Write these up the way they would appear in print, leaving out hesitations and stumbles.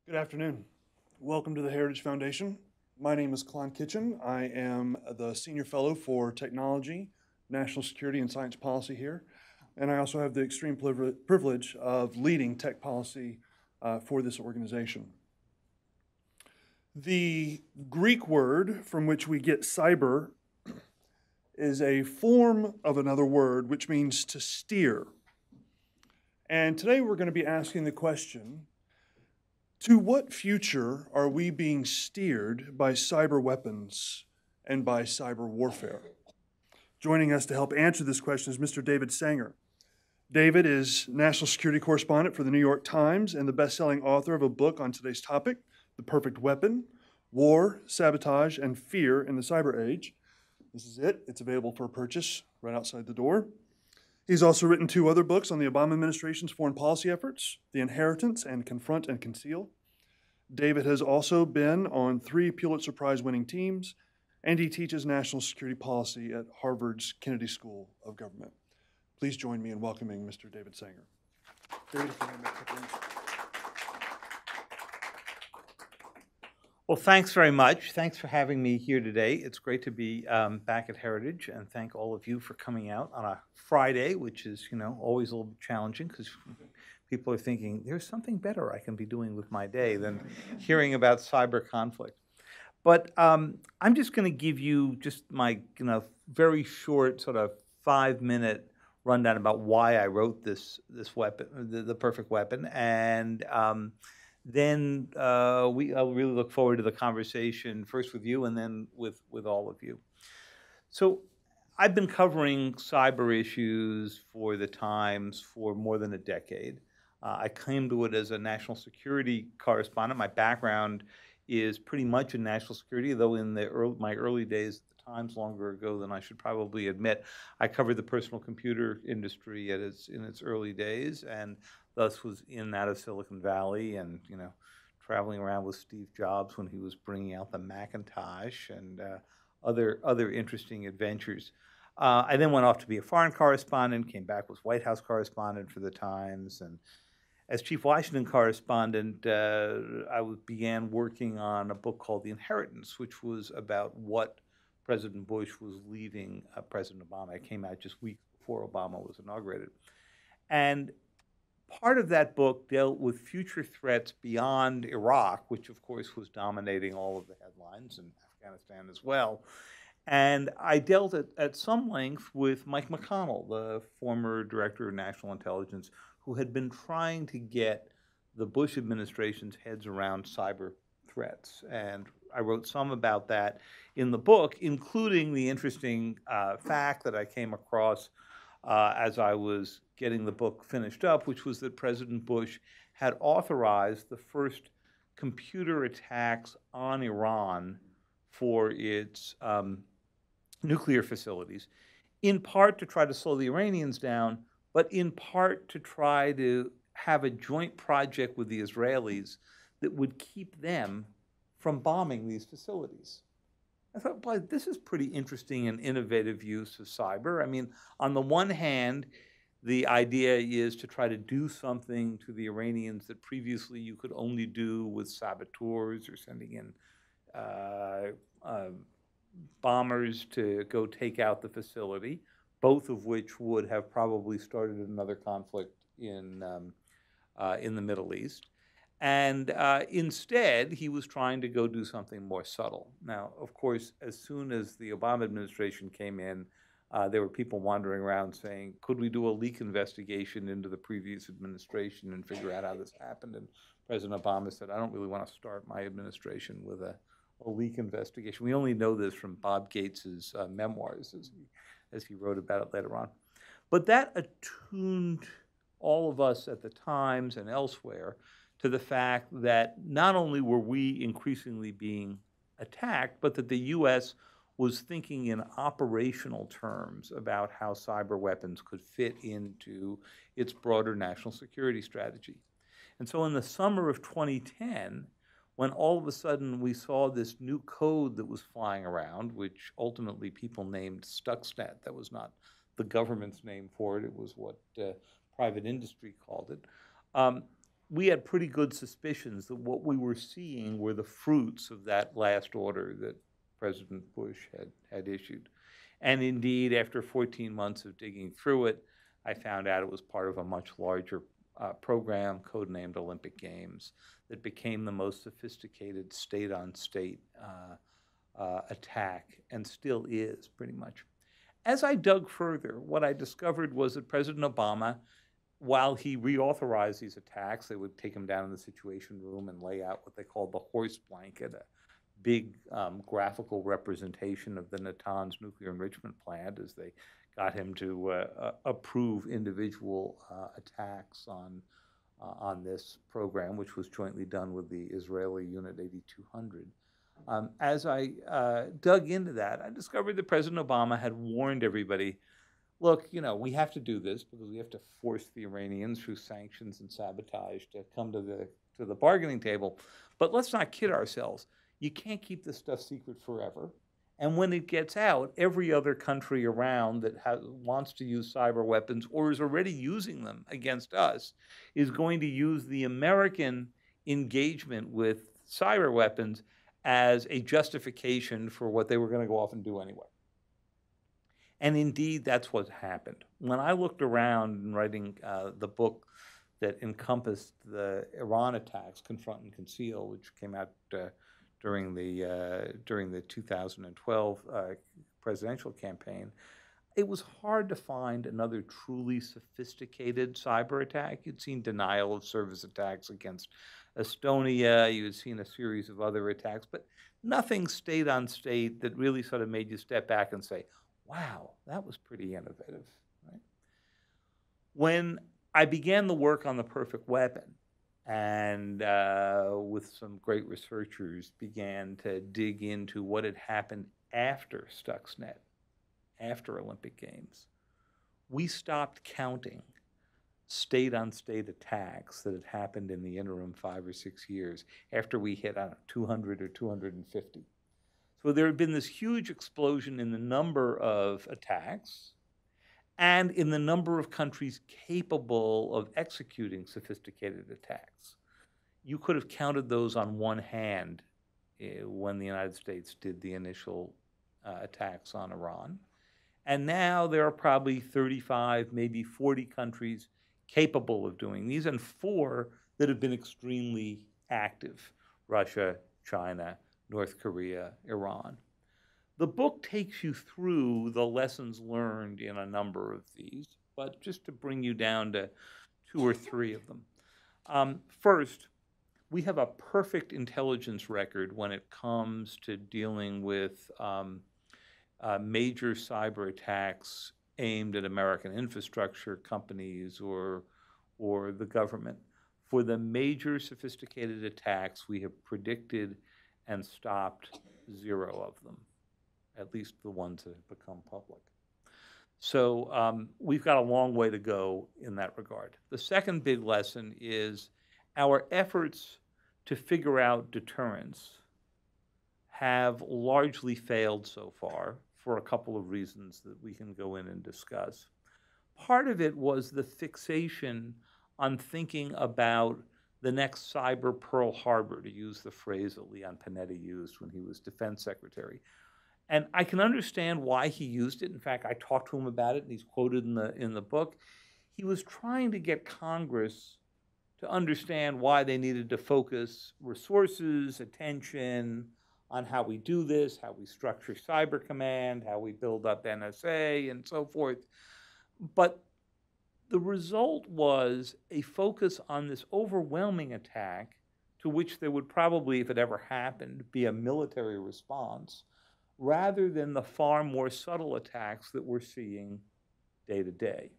Good afternoon. Welcome to the Heritage Foundation. My name is Klon Kitchen. I am the Senior Fellow for Technology, National Security, and Science Policy here. And I also have the extreme privilege of leading tech policy for this organization. The Greek word from which we get cyber is a form of another word which means to steer. And today we're going to be asking the question, to what future are we being steered by cyber weapons and by cyber warfare? Joining us to help answer this question is Mr. David Sanger. David is national security correspondent for the New York Times and the best-selling author of a book on today's topic, The Perfect Weapon: War, Sabotage, and Fear in the Cyber Age. This is it. It's available for purchase right outside the door. He's also written two other books on the Obama administration's foreign policy efforts, The Inheritance and Confront and Conceal. David has also been on 3 Pulitzer Prize-winning teams, and he teaches national security policy at Harvard's Kennedy School of Government. Please join me in welcoming Mr. David Sanger. David, if you want to make a couple of Well, thanks very much. Thanks for having me here today. It's great to be back at Heritage, and thank all of you for coming out on a Friday, which is, always a little bit challenging because people are thinking, there's something better I can be doing with my day than hearing about cyber conflict. But I'm just going to give you just my, very short sort of 5-minute rundown about why I wrote this weapon, the perfect weapon, and then I'll really look forward to the conversation first with you and then with all of you. So I've been covering cyber issues for the Times for more than a decade. I came to it as a national security correspondent. My background is pretty much in national security, though in my early days at the Times, longer ago than I should probably admit, I covered the personal computer industry in its early days, and thus was in and out of Silicon Valley and, traveling around with Steve Jobs when he was bringing out the Macintosh and other interesting adventures. I then went off to be a foreign correspondent, came back, was White House correspondent for the Times, and as chief Washington correspondent, I began working on a book called The Inheritance, which was about what President Bush was leaving President Obama. It came out just weeks before Obama was inaugurated. And part of that book dealt with future threats beyond Iraq, which of course was dominating all of the headlines, and Afghanistan as well. And I dealt at some length with Mike McConnell, the former director of national intelligence, who had been trying to get the Bush administration's heads around cyber threats. And I wrote some about that in the book, including the interesting fact that I came across as I was getting the book finished up, which was that President Bush had authorized the first computer attacks on Iran for its nuclear facilities, in part to try to slow the Iranians down, but in part to try to have a joint project with the Israelis that would keep them from bombing these facilities. I thought, boy, this is pretty interesting and innovative use of cyber. I mean, on the one hand, the idea is to try to do something to the Iranians that previously you could only do with saboteurs or sending in bombers to go take out the facility, both of which would have probably started another conflict in the Middle East. And instead, he was trying to go do something more subtle. Now, of course, as soon as the Obama administration came in, there were people wandering around saying, could we do a leak investigation into the previous administration and figure out how this happened? And President Obama said, I don't really want to start my administration with a leak investigation. We only know this from Bob Gates's memoirs, as he wrote about it later on. But that attuned all of us at the Times and elsewhere to the fact that not only were we increasingly being attacked, but that the U.S. was thinking in operational terms about how cyber weapons could fit into its broader national security strategy. And so in the summer of 2010, when all of a sudden we saw this new code that was flying around, which ultimately people named Stuxnet, that was not the government's name for it, it was what private industry called it, we had pretty good suspicions that what we were seeing were the fruits of that last order that President Bush had issued. And indeed, after 14 months of digging through it, I found out it was part of a much larger program, codenamed Olympic Games, that became the most sophisticated state-on-state attack, and still is, pretty much. As I dug further, what I discovered was that President Obama, while he reauthorized these attacks, they would take him down in the Situation Room and lay out what they called the horse blanket, a big graphical representation of the Natanz nuclear enrichment plant as they got him to approve individual attacks on this program, which was jointly done with the Israeli Unit 8200. As I dug into that, I discovered that President Obama had warned everybody, look, we have to do this because we have to force the Iranians through sanctions and sabotage to come to the bargaining table. But let's not kid ourselves. You can't keep this stuff secret forever. And when it gets out, every other country around that wants to use cyber weapons or is already using them against us is going to use the American engagement with cyber weapons as a justification for what they were going to go off and do anyway. And indeed, that's what happened. When I looked around in writing the book that encompassed the Iran attacks, Confront and Conceal, which came out during the 2012 presidential campaign, it was hard to find another truly sophisticated cyber attack. You'd seen denial of service attacks against Estonia. You had seen a series of other attacks, but nothing state on state that really sort of made you step back and say, wow, that was pretty innovative. Right? When I began the work on the perfect weapon, and with some great researchers began to dig into what had happened after Stuxnet, after Olympic Games, we stopped counting state-on-state attacks that had happened in the interim 5 or 6 years after we hit, 200 or 250. So there had been this huge explosion in the number of attacks and in the number of countries capable of executing sophisticated attacks. You could have counted those on one hand when the United States did the initial attacks on Iran. And now there are probably 35, maybe 40 countries capable of doing these, and 4 that have been extremely active: Russia, China, North Korea, Iran. The book takes you through the lessons learned in a number of these, but just to bring you down to 2 or 3 of them. First, we have a perfect intelligence record when it comes to dealing with major cyber attacks aimed at American infrastructure companies or the government. For the major sophisticated attacks, we have predicted and stopped 0 of them, at least the ones that have become public. So we've got a long way to go in that regard. The second big lesson is our efforts to figure out deterrence have largely failed so far for a couple of reasons that we can go in and discuss. Part of it was the fixation on thinking about the next cyber Pearl Harbor, to use the phrase that Leon Panetta used when he was defense secretary. And I can understand why he used it. In fact, I talked to him about it, and he's quoted in the book. He was trying to get Congress to understand why they needed to focus resources, attention on how we do this, how we structure Cyber Command, how we build up NSA, and so forth. But the result was a focus on this overwhelming attack to which there would probably, if it ever happened, be a military response, rather than the far more subtle attacks that we're seeing day to day.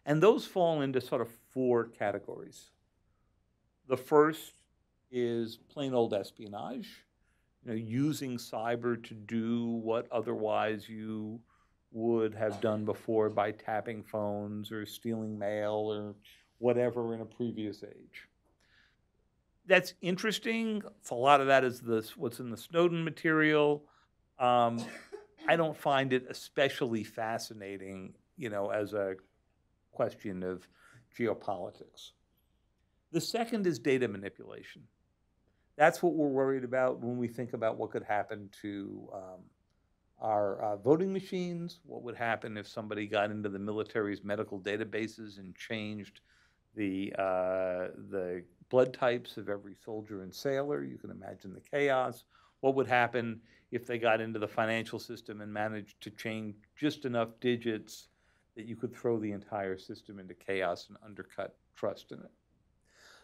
And those fall into sort of 4 categories. The first is plain old espionage, using cyber to do what otherwise you would have done before by tapping phones or stealing mail or whatever in a previous age. That's interesting. A lot of that is what's in the Snowden material. I don't find it especially fascinating, as a question of geopolitics. The second is data manipulation. That's what we're worried about when we think about what could happen to our voting machines, what would happen if somebody got into the military's medical databases and changed the blood types of every soldier and sailor. You can imagine the chaos. What would happen if they got into the financial system and managed to change just enough digits that you could throw the entire system into chaos and undercut trust in it?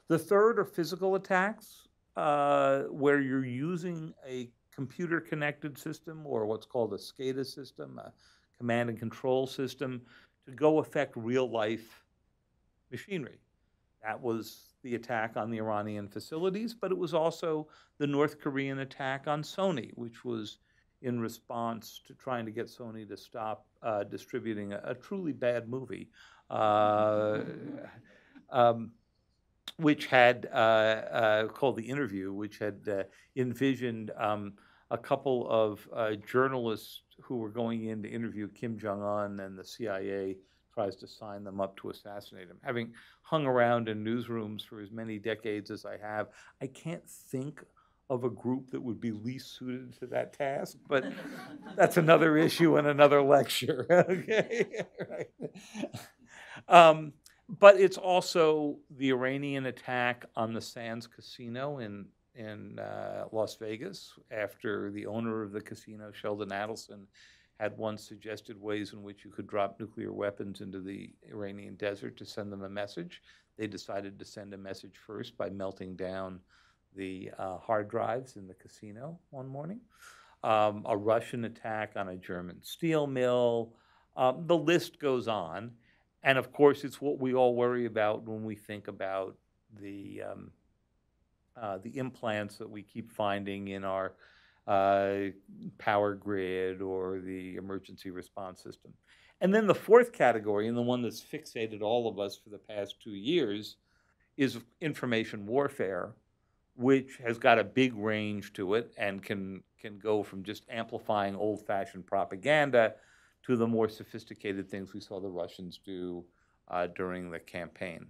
The third are physical attacks, where you're using a computer-connected system, or what's called a SCADA system, a command and control system, to go affect real-life machinery. That was the attack on the Iranian facilities, but it was also the North Korean attack on Sony, which was in response to trying to get Sony to stop distributing a truly bad movie. Which had called The Interview, which had envisioned a couple of journalists who were going in to interview Kim Jong-un, and the CIA tries to sign them up to assassinate him. Having hung around in newsrooms for as many decades as I have, I can't think of a group that would be least suited to that task, but that's another issue and another lecture. Okay. Right. But it's also the Iranian attack on the Sands Casino in Las Vegas, after the owner of the casino, Sheldon Adelson, had once suggested ways in which you could drop nuclear weapons into the Iranian desert to send them a message. They decided to send a message first by melting down the hard drives in the casino one morning. A Russian attack on a German steel mill. The list goes on. And of course, it's what we all worry about when we think about the implants that we keep finding in our power grid or the emergency response system. And then the fourth category, and the one that's fixated all of us for the past 2 years, is information warfare, which has got a big range to it and can go from just amplifying old-fashioned propaganda to the more sophisticated things we saw the Russians do during the campaign.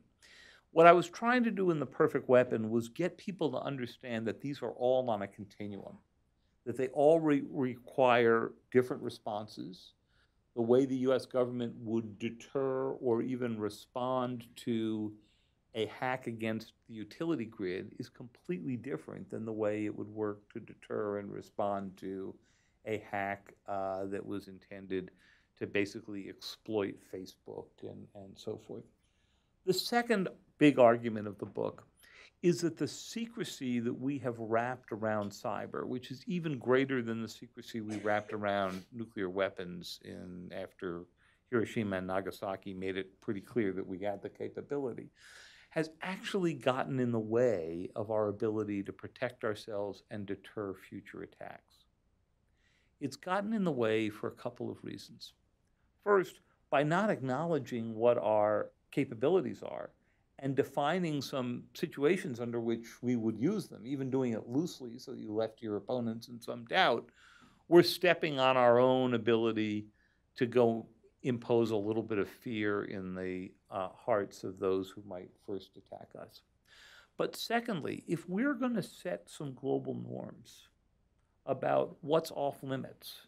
What I was trying to do in The Perfect Weapon was get people to understand that these are all on a continuum, that they all require different responses. The way the US government would deter or even respond to a hack against the utility grid is completely different than the way it would work to deter and respond to a hack that was intended to basically exploit Facebook and so forth. The second big argument of the book is that the secrecy that we have wrapped around cyber, which is even greater than the secrecy we wrapped around nuclear weapons after Hiroshima and Nagasaki made it pretty clear that we had the capability, has actually gotten in the way of our ability to protect ourselves and deter future attacks. It's gotten in the way for a couple of reasons. First, by not acknowledging what our capabilities are and defining some situations under which we would use them, even doing it loosely so you left your opponents in some doubt, we're stepping on our own ability to go impose a little bit of fear in the hearts of those who might first attack us. But secondly, if we're going to set some global norms about what's off limits,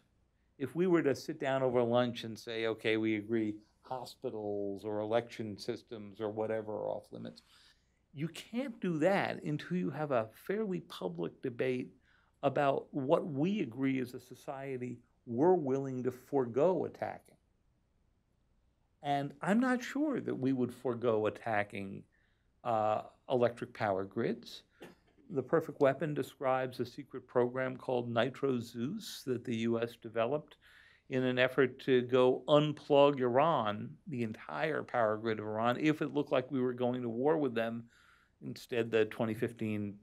if we were to sit down over lunch and say, okay, we agree hospitals or election systems or whatever are off limits, you can't do that until you have a fairly public debate about what we agree as a society we're willing to forego attacking. And I'm not sure that we would forego attacking electric power grids. The Perfect Weapon describes a secret program called Nitro Zeus that the US developed in an effort to go unplug Iran, the entire power grid of Iran, if it looked like we were going to war with them. Instead, the 2015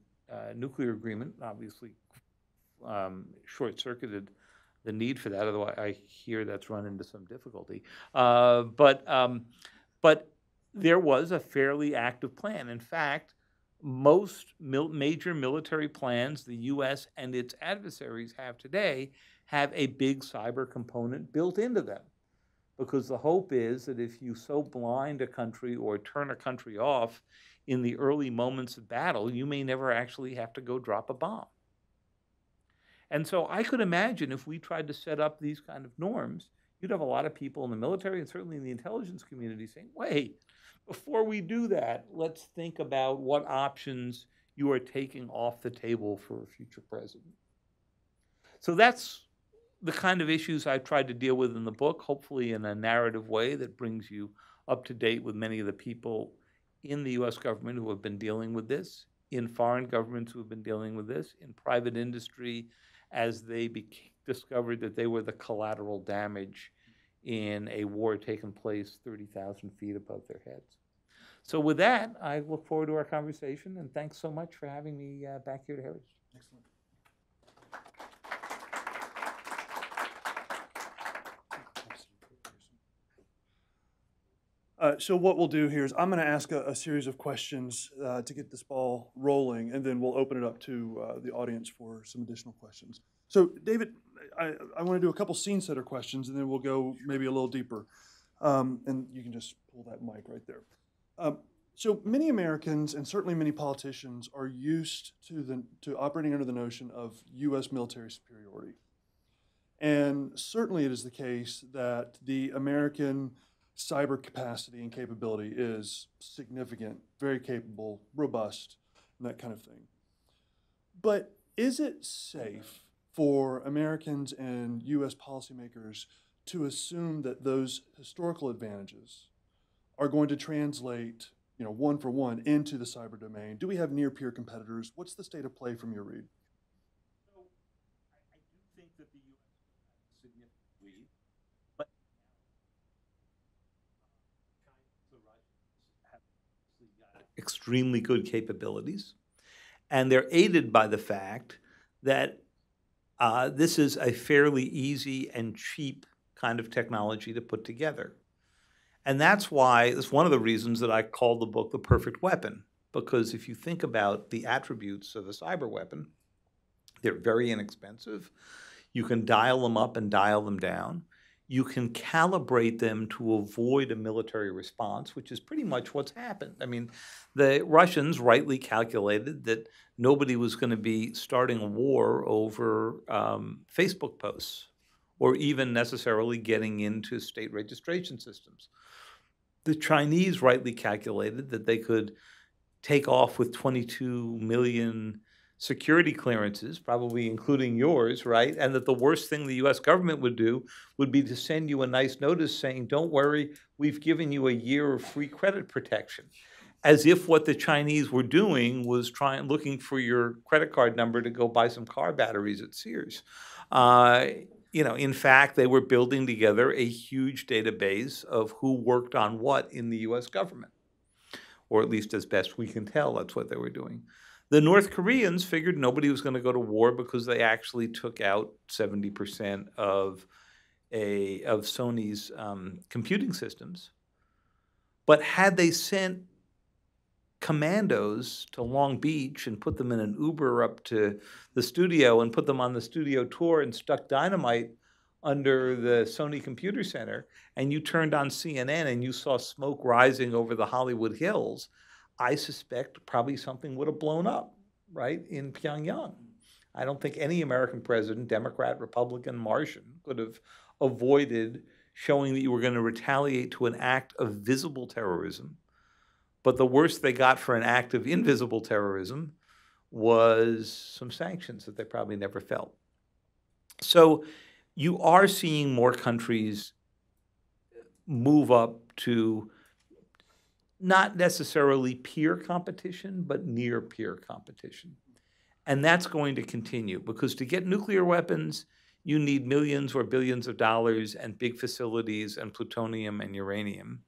nuclear agreement obviously short-circuited the need for that, although I hear that's run into some difficulty. But there was a fairly active plan. In fact, most major military plans the U.S. and its adversaries have today have a big cyber component built into them, because the hope is that if you so blind a country or turn a country off in the early moments of battle, you may never actually have to go drop a bomb. And so I could imagine if we tried to set up these kind of norms, you'd have a lot of people in the military and certainly in the intelligence community saying, wait, before we do that, let's think about what options you are taking off the table for a future president. So that's the kind of issues I've tried to deal with in the book, hopefully in a narrative way that brings you up to date with many of the people in the US government who have been dealing with this, in foreign governments who have been dealing with this, in private industry as they discovered that they were the collateral damage in a war taking place 30,000 feet above their heads. So with that, I look forward to our conversation, and thanks so much for having me back here at Heritage. Excellent. So what we'll do here is I'm going to ask a series of questions to get this ball rolling, and then we'll open it up to the audience for some additional questions. So David, I want to do a couple scene setter questions, and then we'll go maybe a little deeper. And you can just pull that mic right there. So many Americans, and certainly many politicians, are used to operating under the notion of U.S. military superiority. And certainly it is the case that the American cyber capacity and capability is significant, very capable, robust, and that kind of thing. But is it safe for Americans and U.S. policymakers to assume that those historical advantages are going to translate, one for one into the cyber domain? Do we have near-peer competitors? What's the state of play from your read? So I do think that the U.S. has a significant lead, but China, the Russians have got extremely good capabilities, and they're aided by the fact that this is a fairly easy and cheap kind of technology to put together. And that's why, it's one of the reasons that I called the book The Perfect Weapon, because if you think about the attributes of a cyber weapon, they're very inexpensive. You can dial them up and dial them down. You can calibrate them to avoid a military response, which is pretty much what's happened. I mean, the Russians rightly calculated that nobody was going to be starting a war over Facebook posts or even necessarily getting into state registration systems. The Chinese rightly calculated that they could take off with 22 million security clearances, probably including yours, right? And that the worst thing the US government would do would be to send you a nice notice saying, don't worry, we've given you a year of free credit protection. As if what the Chinese were doing was looking for your credit card number to go buy some car batteries at Sears. In fact, they were building together a huge database of who worked on what in the US government, or at least as best we can tell, that's what they were doing. The North Koreans figured nobody was going to go to war because they actually took out 70% of Sony's computing systems. But had they sent commandos to Long Beach and put them in an Uber up to the studio and put them on the studio tour and stuck dynamite under the Sony Computer Center, and you turned on CNN and you saw smoke rising over the Hollywood Hills, I suspect probably something would have blown up, right, in Pyongyang. I don't think any American president, Democrat, Republican, Martian, could have avoided showing that you were going to retaliate to an act of visible terrorism. But the worst they got for an act of invisible terrorism was some sanctions that they probably never felt. So you are seeing more countries move up to not necessarily peer competition, but near peer competition. And that's going to continue, because to get nuclear weapons, you need millions or billions of dollars and big facilities and plutonium and uranium.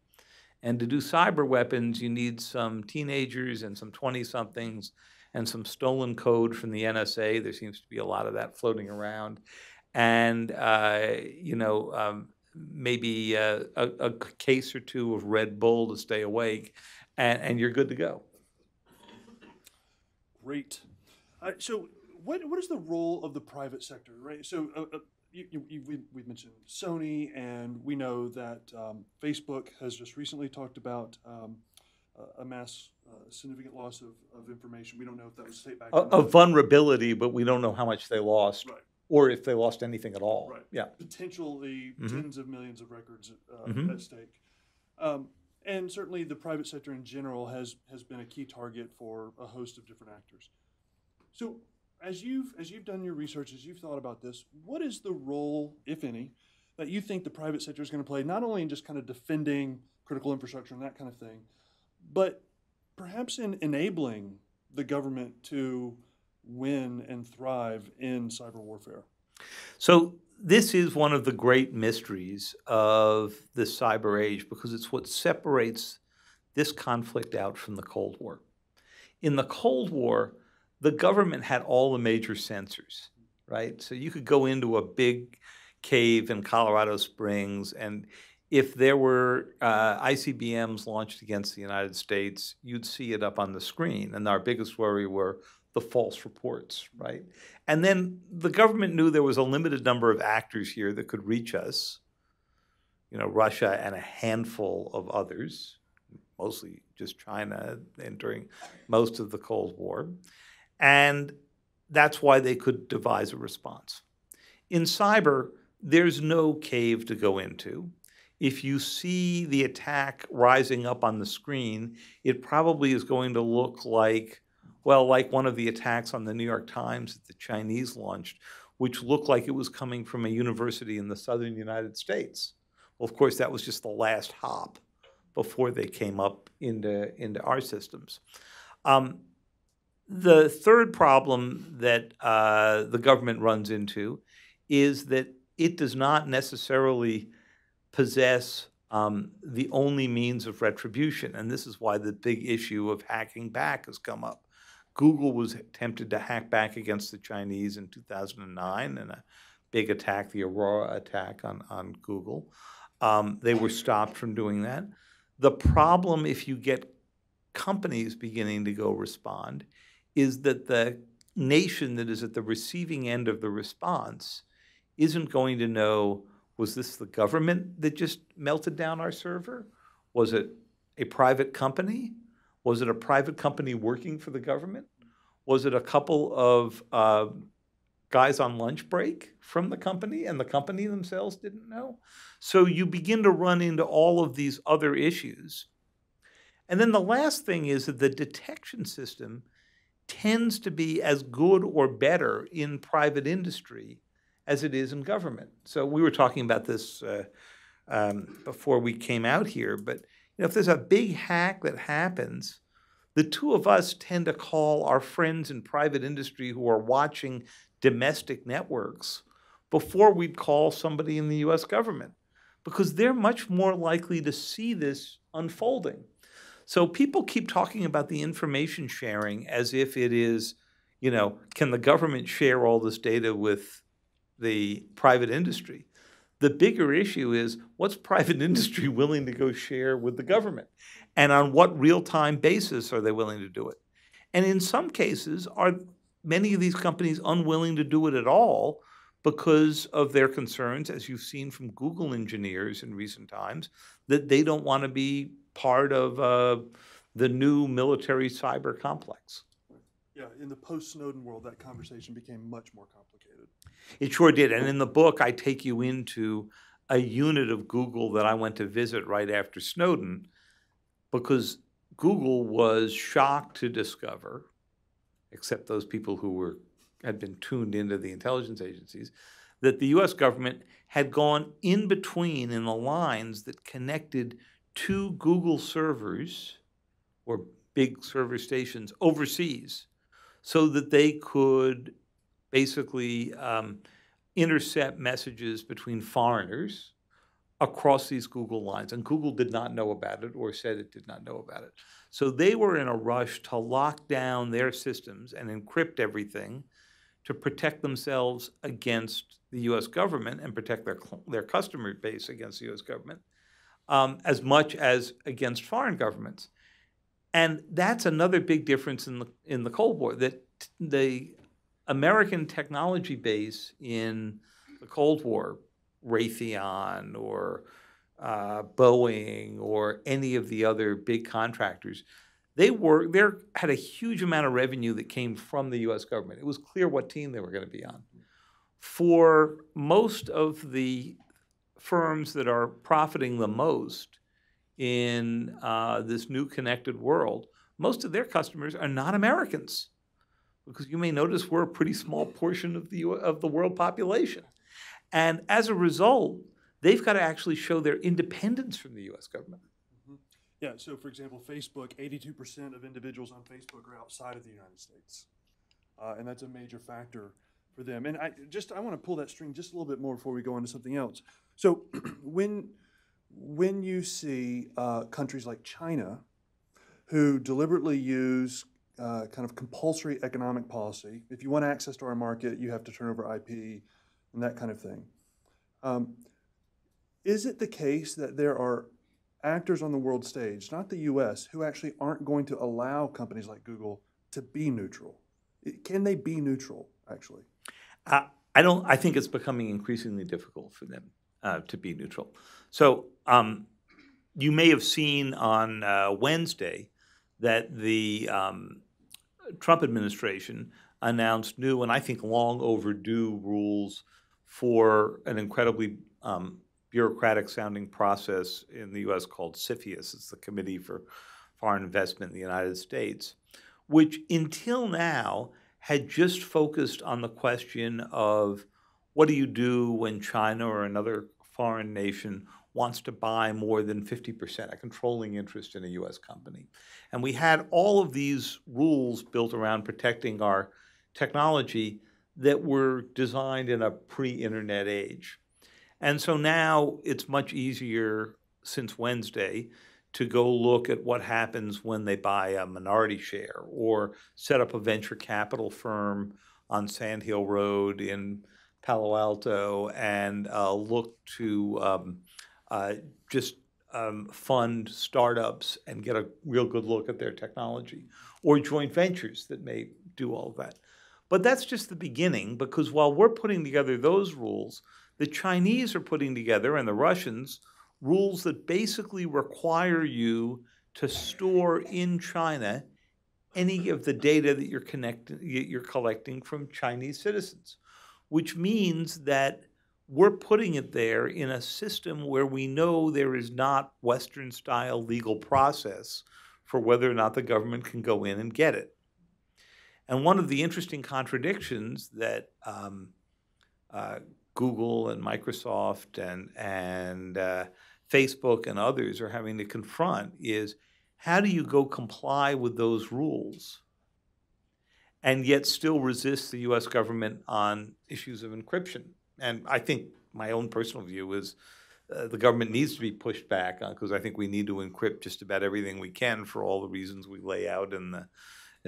And to do cyber weapons, you need some teenagers and some 20-somethings and some stolen code from the NSA. There seems to be a lot of that floating around. And, maybe a case or two of Red Bull to stay awake, and you're good to go. Great. So what is the role of the private sector, right? So we've mentioned Sony, and we know that Facebook has just recently talked about amass significant loss of information. We don't know if that was state backed. A vulnerability, but we don't know how much they lost, Right. or if they lost anything at all. Right. Yeah. Potentially tens of millions of records at stake. And certainly the private sector in general has been a key target for a host of different actors. So as you've done your research, as you've thought about this, what is the role, if any, that you think the private sector is going to play, not only in just kind of defending critical infrastructure and that kind of thing, but perhaps in enabling the government to win and thrive in cyber warfare? So this is one of the great mysteries of the cyber age, because it's what separates this conflict out from the Cold War. In the Cold War, the government had all the major sensors, right? So you could go into a big cave in Colorado Springs, and if there were ICBMs launched against the United States, you'd see it up on the screen. And our biggest worry were the false reports, right? And then the government knew there was a limited number of actors here that could reach us, Russia and a handful of others, mostly just China during most of the Cold War. And that's why they could devise a response. In cyber, there's no cave to go into. If you see the attack rising up on the screen, it probably is going to look like one of the attacks on the New York Times that the Chinese launched, which looked like it was coming from a university in the southern United States. Well, of course, that was just the last hop before they came up into our systems. The third problem that the government runs into is that it does not necessarily possess the only means of retribution. And this is why the big issue of hacking back has come up. Google was tempted to hack back against the Chinese in 2009 in a big attack, the Aurora attack on Google. They were stopped from doing that. The problem, if you get companies beginning to go respond, is that the nation that is at the receiving end of the response isn't going to know, was this the government that just melted down our server? Was it a private company? Was it a private company working for the government? Was it a couple of guys on lunch break from the company, and the company themselves didn't know? So you begin to run into all of these other issues. And then the last thing is that the detection system tends to be as good or better in private industry as it is in government. So we were talking about this before we came out here, but if there's a big hack that happens, the two of us tend to call our friends in private industry who are watching domestic networks before we'd call somebody in the US government, because they're much more likely to see this unfolding. So people keep talking about the information sharing as if it is, can the government share all this data with the private industry? The bigger issue is, what's private industry willing to go share with the government? And on what real-time basis are they willing to do it? And in some cases, are many of these companies unwilling to do it at all because of their concerns, as you've seen from Google engineers in recent times, that they don't want to be part of the new military cyber complex. Yeah, in the post-Snowden world, that conversation became much more complicated. It sure did. And in the book, I take you into a unit of Google that I went to visit right after Snowden, because Google was shocked to discover, except those people who had been tuned into the intelligence agencies, that the US government had gone in between in the lines that connected two Google servers or big server stations overseas, so that they could basically intercept messages between foreigners across these Google lines. And Google did not know about it, or said it did not know about it. So they were in a rush to lock down their systems and encrypt everything to protect themselves against the US government and protect their customer base against the US government, as much as against foreign governments. And that's another big difference in the Cold War, that the American technology base in the Cold War, Raytheon or Boeing or any of the other big contractors, they had a huge amount of revenue that came from the U.S. government. It was clear what team they were going to be on. For most of the firms that are profiting the most in this new connected world, most of their customers are not Americans, because you may notice we're a pretty small portion of the world population. And as a result, they've got to actually show their independence from the U.S. government. Mhm. Yeah, so for example, Facebook, 82% of individuals on Facebook are outside of the United States. And that's a major factor for them. And I want to pull that string just a little bit more before we go into something else. So when you see countries like China who deliberately use kind of compulsory economic policy, if you want access to our market, you have to turn over IP and that kind of thing. Is it the case that there are actors on the world stage, not the US, who actually aren't going to allow companies like Google to be neutral? Can they be neutral, actually? I think it's becoming increasingly difficult for them to be neutral. So you may have seen on Wednesday that the Trump administration announced new and I think long overdue rules for an incredibly bureaucratic sounding process in the U.S. called CFIUS. It's the Committee for Foreign Investment in the United States, which until now had just focused on the question of what do you do when China or another foreign nation wants to buy more than 50%, a controlling interest in a U.S. company. And we had all of these rules built around protecting our technology that were designed in a pre-internet age. And so now it's much easier since Wednesday to go look at what happens when they buy a minority share or set up a venture capital firm on Sand Hill Road in Palo Alto and look to fund startups and get a real good look at their technology, or joint ventures that may do all of that. But that's just the beginning, because while we're putting together those rules, the Chinese are putting together, and the Russians, rules that basically require you to store in China any of the data that you're collecting from Chinese citizens, which means that we're putting it there in a system where we know there is not Western-style legal process for whether or not the government can go in and get it. And one of the interesting contradictions that Google and Microsoft and Facebook and others are having to confront is, how do you go comply with those rules and yet still resist the U.S. government on issues of encryption? And I think my own personal view is the government needs to be pushed back because I think we need to encrypt just about everything we can for all the reasons we lay out and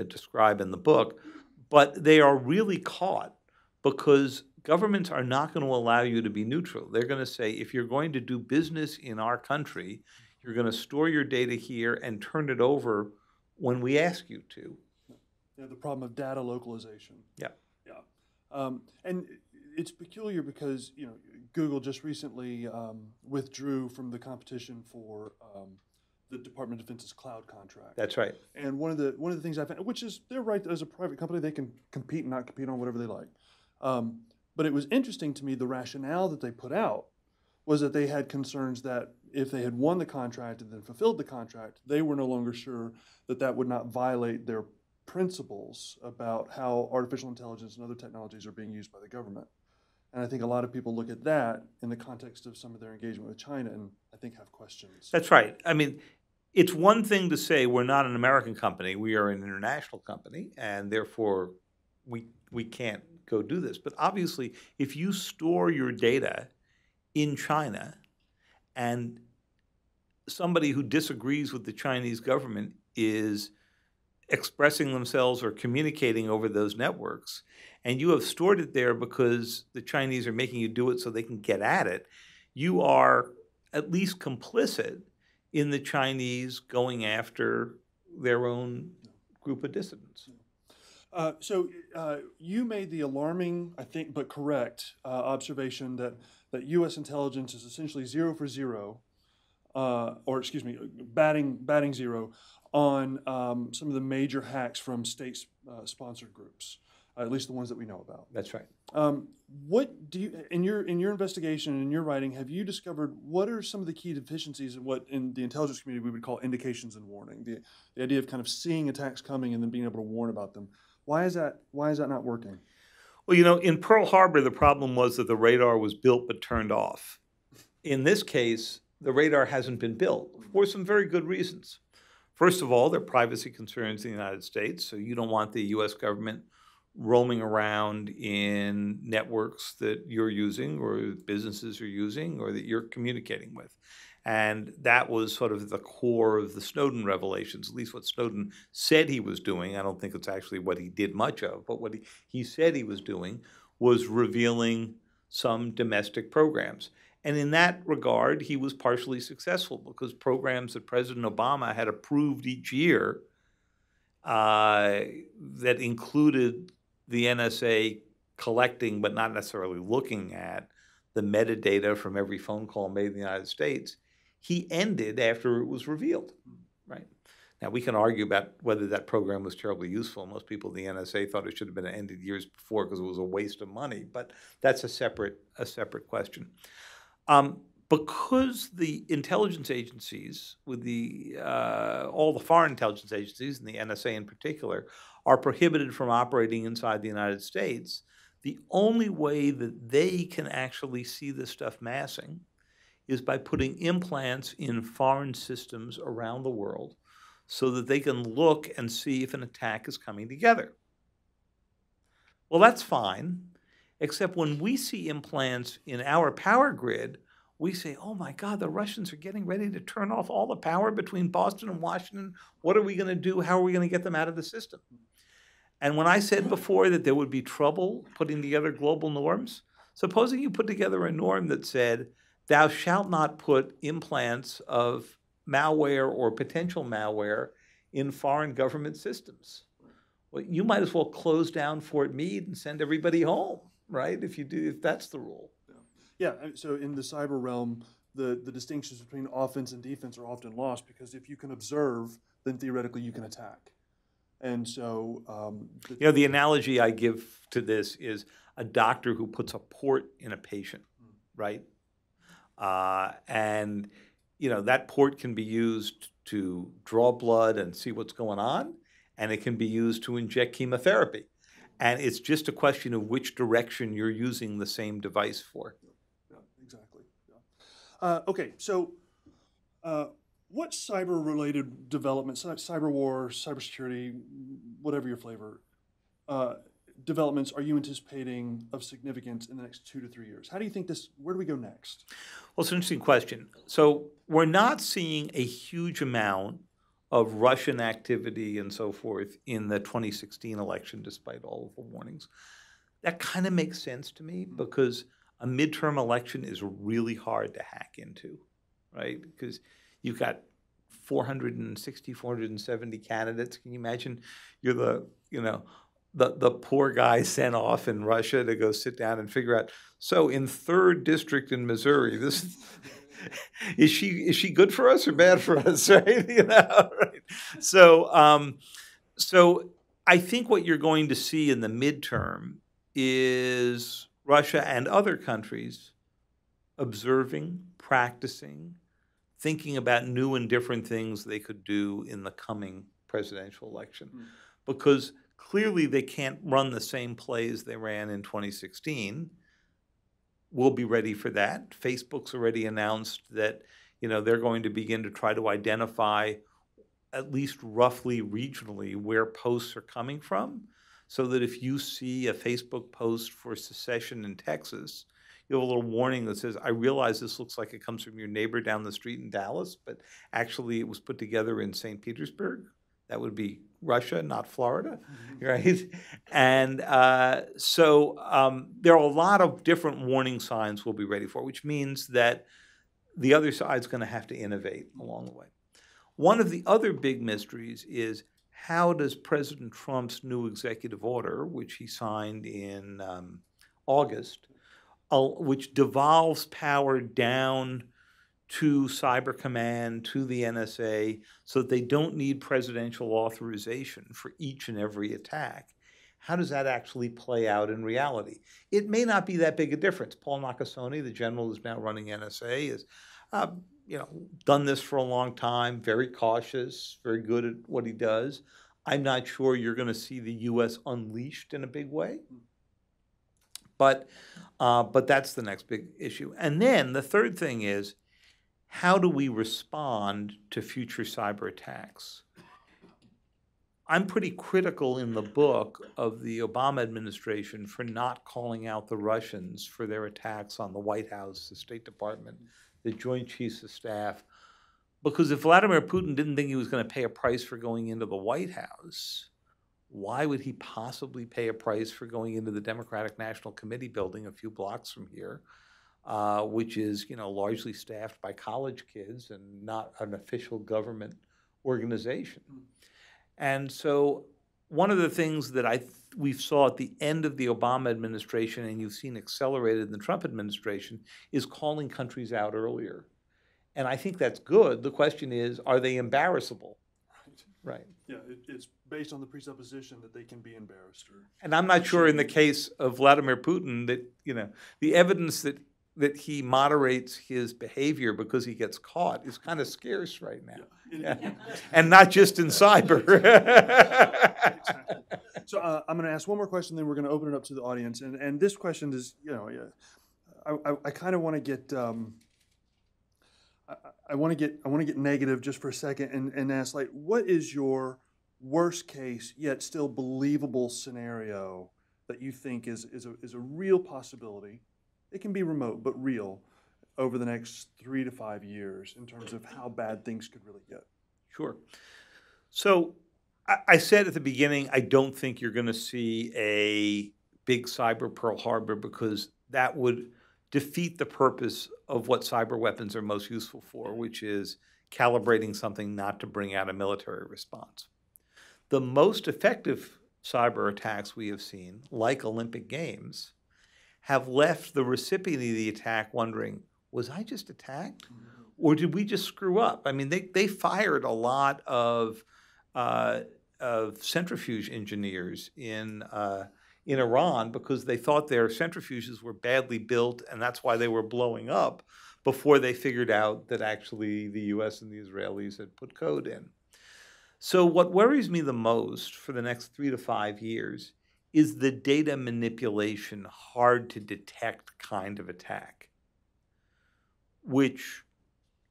describe in the book. But they are really caught because governments are not going to allow you to be neutral. They're going to say, if you're going to do business in our country, you're going to store your data here and turn it over when we ask you to. Yeah, the problem of data localization. Yeah. Yeah. And it's peculiar because, Google just recently withdrew from the competition for the Department of Defense's cloud contract. That's right. And one of the things I found, which is their right as a private company, they can compete and not compete on whatever they like. But it was interesting to me, the rationale that they put out was that they had concerns that if they had won the contract and then fulfilled the contract, they were no longer sure that that would not violate their principles about how artificial intelligence and other technologies are being used by the government. And I think a lot of people look at that in the context of some of their engagement with China and I think have questions. That's right. I mean, it's one thing to say we're not an American company, we are an international company, and therefore we can't go do this. But obviously, if you store your data in China and somebody who disagrees with the Chinese government is expressing themselves or communicating over those networks, and you have stored it there because the Chinese are making you do it so they can get at it, you are at least complicit in the Chinese going after their own group of dissidents. So you made the alarming, I think, but correct observation that U.S. intelligence is essentially 0 for 0 or excuse me, batting zero on some of the major hacks from state-sponsored groups, at least the ones that we know about. That's right. What do you, in your investigation and in your writing, have you discovered what are some of the key deficiencies in what in the intelligence community we would call indications and warning? The idea of kind of seeing attacks coming and then being able to warn about them. Why is that not working? Well, in Pearl Harbor, the problem was that the radar was built but turned off. In this case, the radar hasn't been built for some very good reasons. First of all, there are privacy concerns in the United States, so you don't want the U.S. government roaming around in networks that you're using or businesses are using or that you're communicating with. And that was sort of the core of the Snowden revelations, at least what Snowden said he was doing. I don't think it's actually what he did much of, but what he said he was doing was revealing some domestic programs. And in that regard, he was partially successful because programs that President Obama had approved each year that included the NSA collecting, but not necessarily looking at, the metadata from every phone call made in the United States, he ended after it was revealed, right? Now, we can argue about whether that program was terribly useful. Most people at the NSA thought it should have been ended years before because it was a waste of money, but that's a separate question. Because the intelligence agencies, with all the foreign intelligence agencies, and the NSA in particular, are prohibited from operating inside the United States, the only way that they can actually see this stuff massing is by putting implants in foreign systems around the world so that they can look and see if an attack is coming together. Well, that's fine, except when we see implants in our power grid, we say, oh my God, the Russians are getting ready to turn off all the power between Boston and Washington. What are we going to do? How are we going to get them out of the system? And when I said before that there would be trouble putting together global norms, supposing you put together a norm that said, thou shalt not put implants of malware or potential malware in foreign government systems. Well, you might as well close down Fort Meade and send everybody home, right? If that's the rule. Yeah, so in the cyber realm, the distinctions between offense and defense are often lost because if you can observe, then theoretically you can attack. And so, the analogy I give to this is a doctor who puts a port in a patient, right? And that port can be used to draw blood and see what's going on, and it can be used to inject chemotherapy. And it's just a question of which direction you're using the same device for. Yeah, exactly. Yeah. Okay, so what cyber-related developments, cyber war, cybersecurity, whatever your flavor, developments are you anticipating of significance in the next 2 to 3 years? How do you think where do we go next? Well, it's an interesting question. So we're not seeing a huge amount of Russian activity and so forth in the 2016 election, despite all of the warnings. That kind of makes sense to me because a midterm election is really hard to hack into, right? Because you've got 460, 470 candidates. Can you imagine you're the poor guy sent off in Russia to go sit down and figure out, so in 3rd district in Missouri, this is she good for us or bad for us, right? Right? So I think what you're going to see in the midterm is Russia and other countries observing, practicing, thinking about new and different things they could do in the coming presidential election. Because clearly they can't run the same plays they ran in 2016. We'll be ready for that. Facebook's already announced that they're going to begin to try to identify, at least roughly regionally, where posts are coming from, so that if you see a Facebook post for secession in Texas, you have a little warning that says, I realize this looks like it comes from your neighbor down the street in Dallas, but actually it was put together in St. Petersburg. That would be Russia, not Florida, right? And so there are a lot of different warning signs we'll be ready for, which means that the other side's going to have to innovate along the way. One of the other big mysteries is, how does President Trump's new executive order, which he signed in August, which devolves power down to Cyber Command, to the NSA, so that they don't need presidential authorization for each and every attack. How does that actually play out in reality? It may not be that big a difference. Paul Nakasone, the general who's now running NSA, is done this for a long time, very cautious, very good at what he does. I'm not sure you're going to see the U.S. unleashed in a big way, but that's the next big issue. And then the third thing is, how do we respond to future cyber attacks? I'm pretty critical in the book of the Obama administration for not calling out the Russians for their attacks on the White House, the State Department, the Joint Chiefs of Staff. Because if Vladimir Putin didn't think he was going to pay a price for going into the White House, why would he possibly pay a price for going into the Democratic National Committee building a few blocks from here, which is largely staffed by college kids and not an official government organization? And so one of the things that we saw at the end of the Obama administration, and you've seen accelerated in the Trump administration, is calling countries out earlier. And I think that's good. The question is, are they embarrassable? Right. Yeah, it's based on the presupposition that they can be embarrassed. And I'm not sure in the case of Vladimir Putin that, the evidence that he moderates his behavior because he gets caught is kind of scarce right now. Yeah. And not just in cyber. Exactly. So I'm going to ask one more question, then we're going to open it up to the audience. And this question is, I kind of want to get, I want to get negative just for a second and ask, like, what is your worst case yet still believable scenario that you think is a real possibility? It can be remote, but real, over the next 3 to 5 years in terms of how bad things could really get. Sure. So I said at the beginning, I don't think you're going to see a big cyber Pearl Harbor, because that would defeat the purpose of what cyber weapons are most useful for, which is calibrating something not to bring out a military response. The most effective cyber attacks we have seen, like Olympic Games, have left the recipient of the attack wondering, was I just attacked? Or did we just screw up? I mean, they fired a lot of centrifuge engineers in Iran because they thought their centrifuges were badly built, and that's why they were blowing up, before they figured out that actually the US and the Israelis had put code in. So what worries me the most for the next 3 to 5 years is the data manipulation, hard to detect kind of attack, which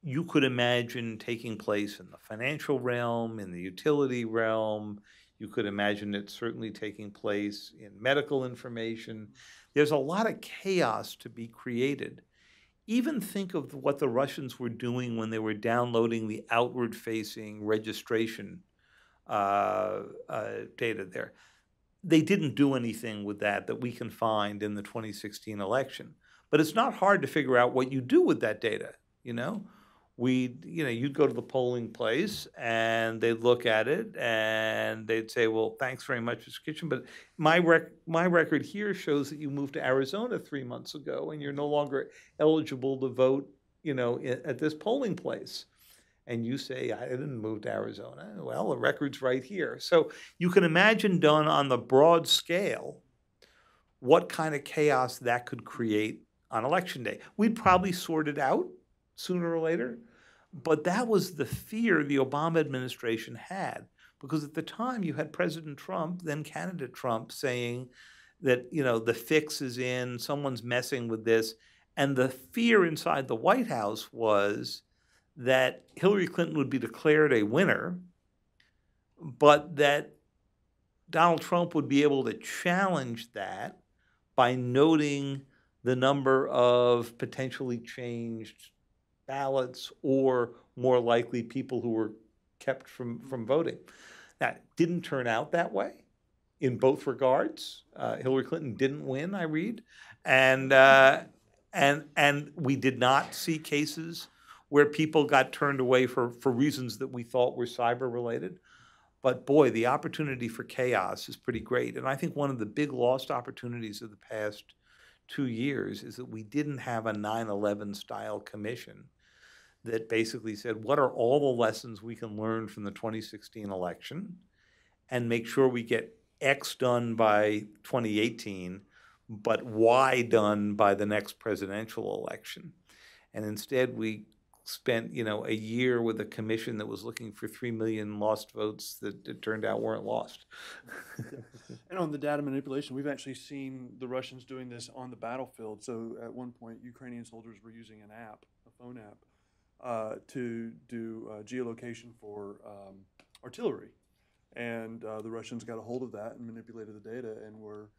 you could imagine taking place in the financial realm, in the utility realm. You could imagine it certainly taking place in medical information. There's a lot of chaos to be created. Even think of what the Russians were doing when they were downloading the outward-facing registration data there. They didn't do anything with that we can find in the 2016 election. But it's not hard to figure out what you do with that data, You'd go to the polling place and they'd look at it and they'd say, well, thanks very much, Mr. Kitchen, but my record here shows that you moved to Arizona 3 months ago and you're no longer eligible to vote, at this polling place. And you say, I didn't move to Arizona. Well, the record's right here. So you can imagine, done on the broad scale, what kind of chaos that could create on Election Day. We'd probably sort it out sooner or later, but that was the fear the Obama administration had, because at the time you had President Trump, then candidate Trump, saying that, the fix is in, someone's messing with this. And the fear inside the White House was that Hillary Clinton would be declared a winner, but that Donald Trump would be able to challenge that by noting the number of potentially changed ballots, or more likely people who were kept from voting. That didn't turn out that way in both regards. Hillary Clinton didn't win, I read, and we did not see cases where people got turned away for reasons that we thought were cyber related. But boy, the opportunity for chaos is pretty great. And I think one of the big lost opportunities of the past 2 years is that we didn't have a 9/11 style commission that basically said, what are all the lessons we can learn from the 2016 election and make sure we get X done by 2018, but Y done by the next presidential election. And instead we spent, a year with a commission that was looking for 3 million lost votes that it turned out weren't lost. And on the data manipulation, we've actually seen the Russians doing this on the battlefield. So at one point, Ukrainian soldiers were using an app, a phone app, to do geolocation for artillery. And the Russians got a hold of that and manipulated the data and were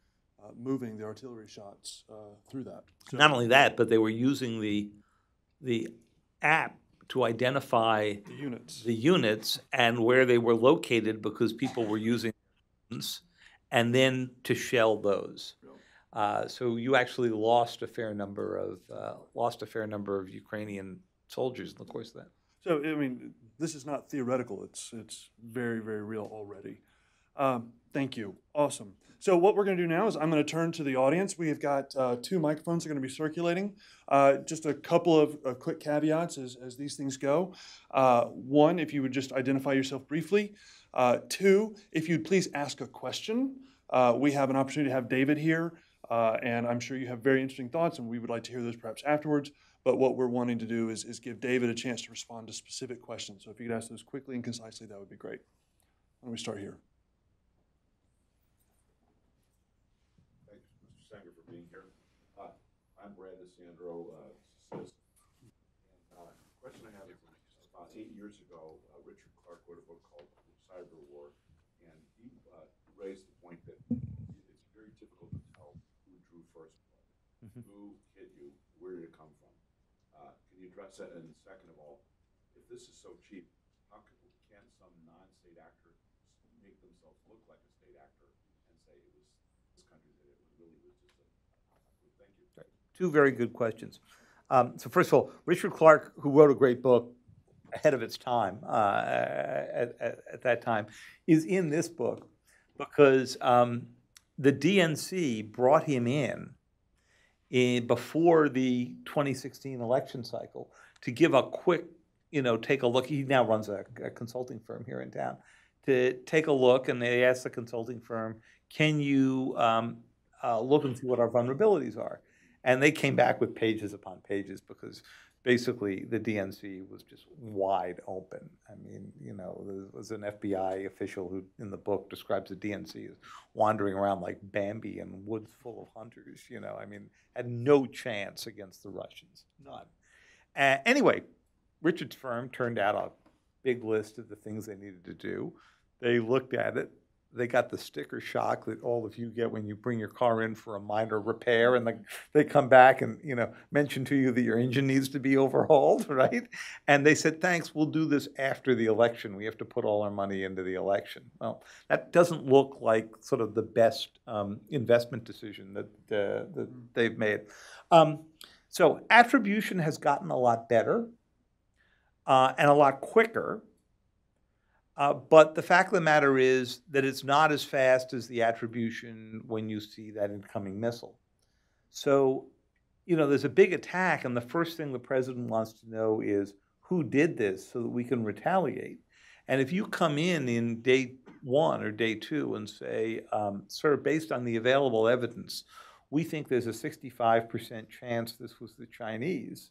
moving the artillery shots through that. So, not only that, but they were using the app to identify the units and where they were located because people were using them, and then to shell those. So you actually lost a fair number of Ukrainian soldiers in the course of that. So I mean, this is not theoretical. It's very, very real already. Thank you. Awesome. So what we're going to do now is I'm going to turn to the audience. We've got 2 microphones that are going to be circulating. Just a couple of quick caveats as these things go. 1, if you would just identify yourself briefly. 2, if you'd please ask a question. We have an opportunity to have David here, and I'm sure you have very interesting thoughts, and we would like to hear those perhaps afterwards. But what we're wanting to do is give David a chance to respond to specific questions. So if you could ask those quickly and concisely, that would be great. Why don't we start here? Sanger for being here. I'm Brad DeSandro, citizen. And the question I have is about 8 years ago, Richard Clark wrote a book called Cyber War, and he raised the point that it's very difficult to tell who drew first blood, who hit you, where did it come from. Can you address that? And second of all, if this is so cheap, how can some non-state actor make themselves look like a state actor and say it was this country that it really was just a... Thank you. Two very good questions. So first of all, Richard Clark, who wrote a great book ahead of its time at that time, is in this book because the DNC brought him in before the 2016 election cycle to give a quick, take a look. He now runs a consulting firm here in town. To take a look, and they asked the consulting firm, can you look and see what our vulnerabilities are? And they came back with pages upon pages because basically the DNC was just wide open. I mean, there was an FBI official who in the book describes the DNC as wandering around like Bambi in woods full of hunters, I mean, had no chance against the Russians, none. Anyway, Richard's firm turned out a big list of the things they needed to do. They looked at it. They got the sticker shock that all of you get when you bring your car in for a minor repair, and they come back and mention to you that your engine needs to be overhauled, right? And they said, thanks, we'll do this after the election. We have to put all our money into the election. Well, that doesn't look like sort of the best investment decision that they've made. So attribution has gotten a lot better and a lot quicker. But the fact of the matter is that it's not as fast as the attribution when you see that incoming missile. So, there's a big attack, and the first thing the president wants to know is who did this so that we can retaliate. And if you come in day 1 or day 2 and say, sir, based on the available evidence, we think there's a 65% chance this was the Chinese,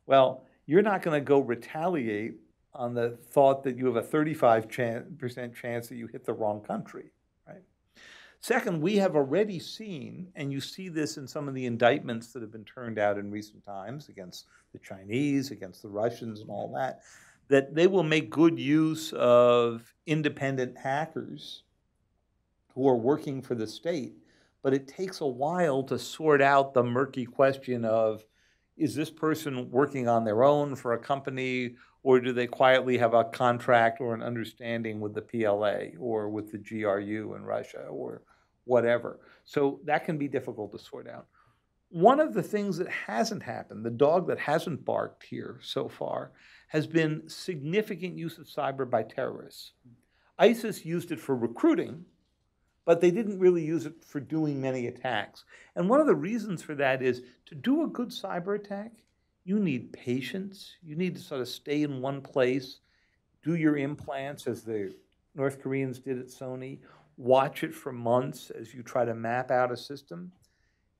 well, you're not going to go retaliate on the thought that you have a 35% chance that you hit the wrong country, right? Second, we have already seen, and you see this in some of the indictments that have been turned out in recent times against the Chinese, against the Russians and all that, that they will make good use of independent hackers who are working for the state, but it takes a while to sort out the murky question of, is this person working on their own for a company, or do they quietly have a contract or an understanding with the PLA or with the GRU in Russia or whatever? So that can be difficult to sort out. One of the things that hasn't happened, the dog that hasn't barked here so far, has been significant use of cyber by terrorists. ISIS used it for recruiting, but they didn't really use it for doing many attacks. And one of the reasons for that is to do a good cyber attack, you need patience. You need to sort of stay in one place, do your implants as the North Koreans did at Sony, watch it for months as you try to map out a system.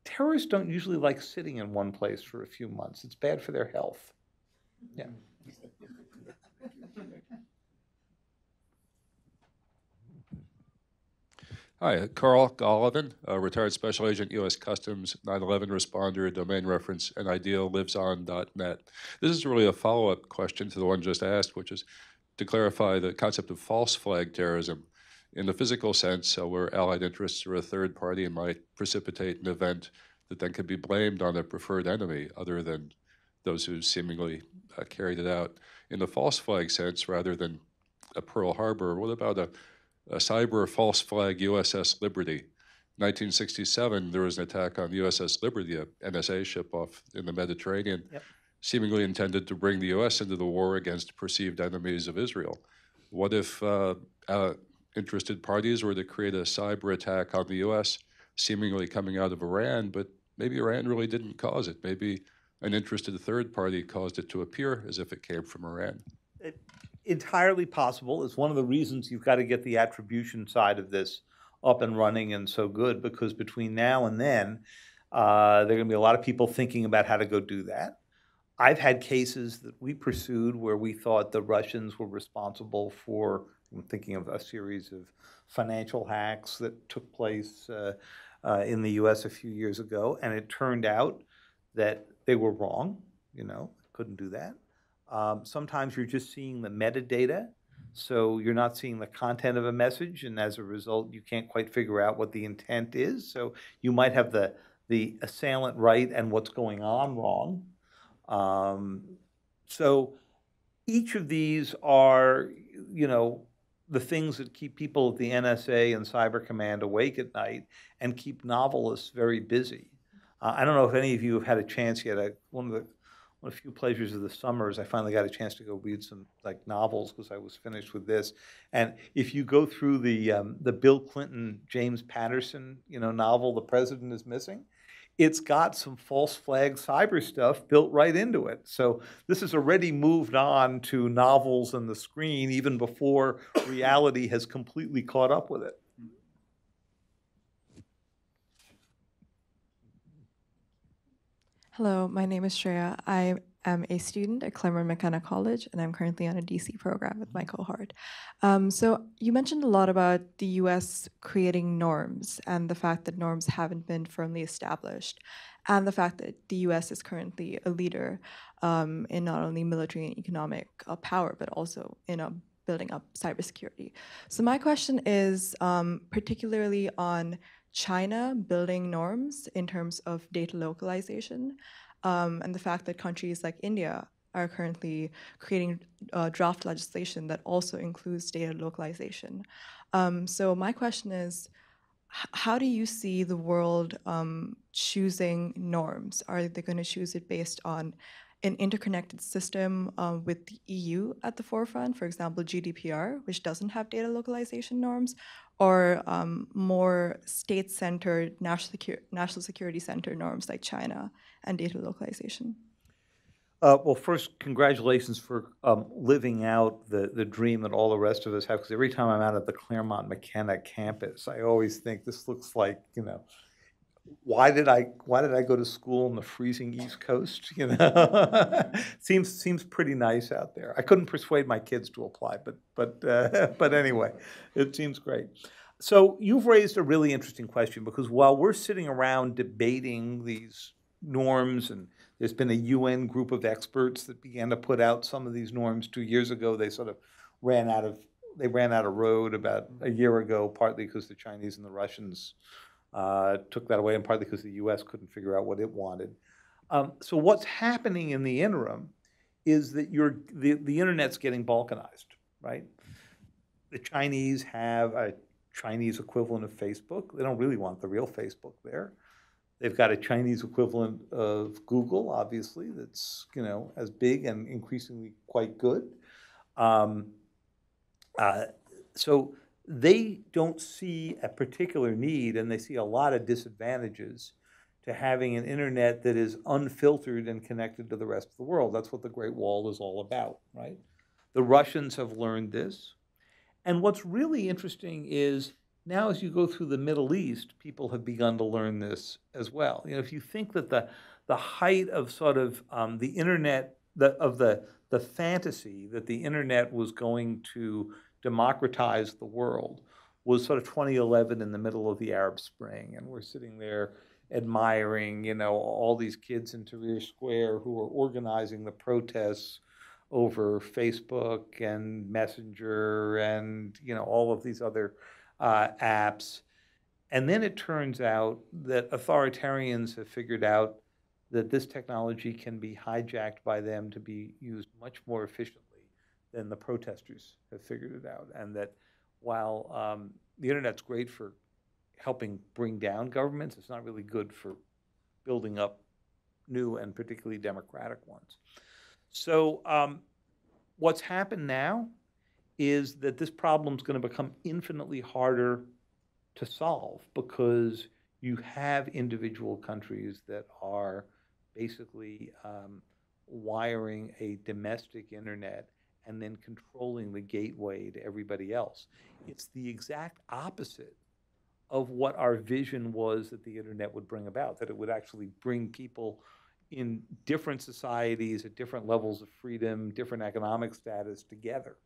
Terrorists don't usually like sitting in one place for a few months. It's bad for their health. Yeah. Hi, Carl Gollivan, retired special agent, U.S. Customs, 9/11 responder, domain reference, and ideallivesOn.net. This is really a follow-up question to the one just asked, which is to clarify the concept of false flag terrorism. In the physical sense, where allied interests or a third party might precipitate an event that then could be blamed on a preferred enemy other than those who seemingly carried it out. In the false flag sense, rather than a Pearl Harbor, what about a cyber false flag USS Liberty? 1967, there was an attack on USS Liberty, a NSA ship off in the Mediterranean, Yep. seemingly intended to bring the U.S. into the war against perceived enemies of Israel. What if interested parties were to create a cyber attack on the U.S., seemingly coming out of Iran, but maybe Iran really didn't cause it? Maybe an interested third party caused it to appear as if it came from Iran. Entirely possible. It's one of the reasons you've got to get the attribution side of this up and running and so good, because between now and then, there are going to be a lot of people thinking about how to go do that. I've had cases that we pursued where we thought the Russians were responsible for, I'm thinking of a series of financial hacks that took place in the US a few years ago, and it turned out that they were wrong, couldn't do that. Sometimes you're just seeing the metadata, so you're not seeing the content of a message, and as a result, you can't quite figure out what the intent is. So you might have the assailant right and what's going on wrong. So each of these are, the things that keep people at the NSA and Cyber Command awake at night and keep novelists very busy. I don't know if any of you have had a chance yet. One of the few pleasures of the summer is I finally got a chance to go read some novels because I was finished with this. And if you go through the Bill Clinton, James Patterson, novel, The President is Missing, it's got some false flag cyber stuff built right into it. So this has already moved on to novels and the screen even before reality has completely caught up with it. Hello, my name is Shreya. I am a student at Claremont McKenna College, and I'm currently on a DC program with my cohort. So you mentioned a lot about the US creating norms and the fact that norms haven't been firmly established, and the fact that the US is currently a leader in not only military and economic power, but also in building up cybersecurity. So my question is particularly on China building norms in terms of data localization, and the fact that countries like India are currently creating draft legislation that also includes data localization. So my question is, how do you see the world choosing norms? Are they going to choose it based on an interconnected system with the EU at the forefront, for example, GDPR, which doesn't have data localization norms, or more state-centered, national security-centered norms like China and data localization? Well, first, congratulations for living out the dream that all the rest of us have, because every time I'm out at the Claremont McKenna campus, I always think this looks like, why did I go to school on the freezing East Coast? Seems pretty nice out there. I couldn't persuade my kids to apply, but anyway, it seems great. So you've raised a really interesting question, because while we're sitting around debating these norms, and there's been a UN group of experts that began to put out some of these norms 2 years ago, they sort of ran out of road about a year ago, partly because the Chinese and the Russians took that away, and partly because the US couldn't figure out what it wanted. So what's happening in the interim is that the internet's getting balkanized, right? The Chinese have a Chinese equivalent of Facebook. They don't really want the real Facebook there. They've got a Chinese equivalent of Google, obviously, that's as big and increasingly quite good. So they don't see a particular need, and they see a lot of disadvantages to to having an internet that is unfiltered and connected to the rest of the world. That's what the Great Wall is all about, right? The Russians have learned this. And what's really interesting is now as you go through the Middle East, people have begun to learn this as well. You know, if you think that the height of sort of the internet, the fantasy that the internet was going to democratize the world was sort of 2011 in the middle of the Arab Spring. And we're sitting there admiring, you know, all these kids in Tahrir Square who are organizing the protests over Facebook and Messenger and, you know, all of these other apps. And then it turns out that authoritarians have figured out that this technology can be hijacked by them to be used much more efficiently than the protesters have figured it out. And that while the internet's great for helping bring down governments, it's not really good for building up new and particularly democratic ones. So what's happened now is that this problem is going to become infinitely harder to solve because you have individual countries that are basically wiring a domestic internet and then controlling the gateway to everybody else. It's the exact opposite of what our vision was that the internet would bring about, that it would actually bring people in different societies at different levels of freedom, different economic status together.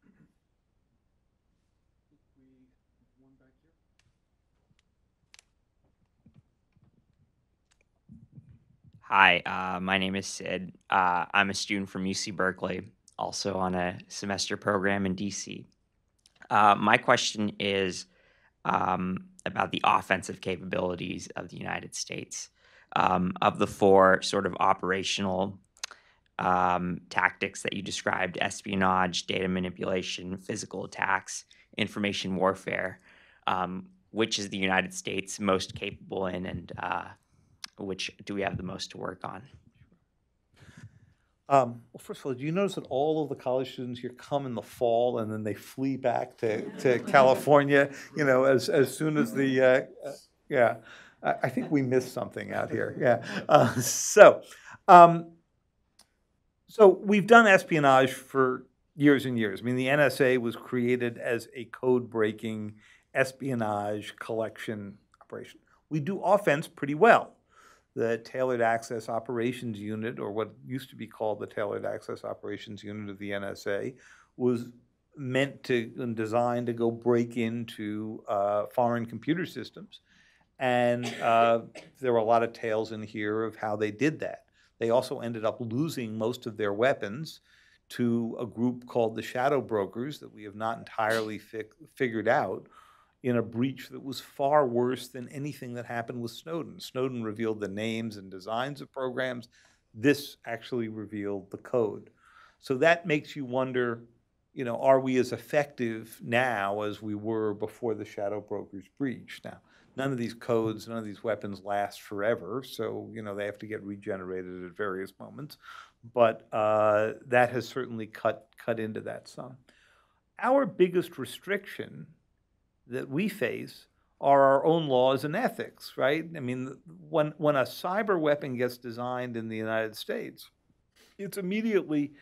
Hi, my name is Sid. I'm a student from UC Berkeley, also on a semester program in DC. My question is about the offensive capabilities of the United States. Of the four sort of operational tactics that you described, espionage, data manipulation, physical attacks, information warfare, which is the United States most capable in, and which do we have the most to work on? Well, first of all, do you notice that all of the college students here come in the fall and then they flee back to California, you know, as soon as the, yeah, I think we missed something out here, yeah. So we've done espionage for years and years. I mean, the NSA was created as a code-breaking espionage collection operation. We do offense pretty well. The Tailored Access Operations Unit, or what used to be called the Tailored Access Operations Unit of the NSA, was meant to and designed to go break into foreign computer systems. And there were a lot of tales in here of how they did that. They also ended up losing most of their weapons to a group called the Shadow Brokers that we have not entirely figured out, in a breach that was far worse than anything that happened with Snowden. Snowden revealed the names and designs of programs. This actually revealed the code. So that makes you wonder, you know, are we as effective now as we were before the Shadow Brokers breach? Now, none of these codes, none of these weapons last forever, so, you know, they have to get regenerated at various moments. But that has certainly cut into that some. Our biggest restriction that we face are our own laws and ethics, right? I mean, when a cyber weapon gets designed in the United States, it's immediately,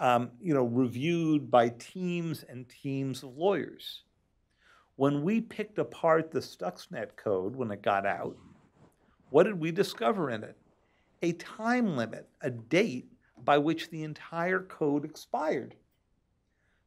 you know, reviewed by teams and teams of lawyers. When we picked apart the Stuxnet code when it got out, what did we discover in it? A time limit, a date by which the entire code expired.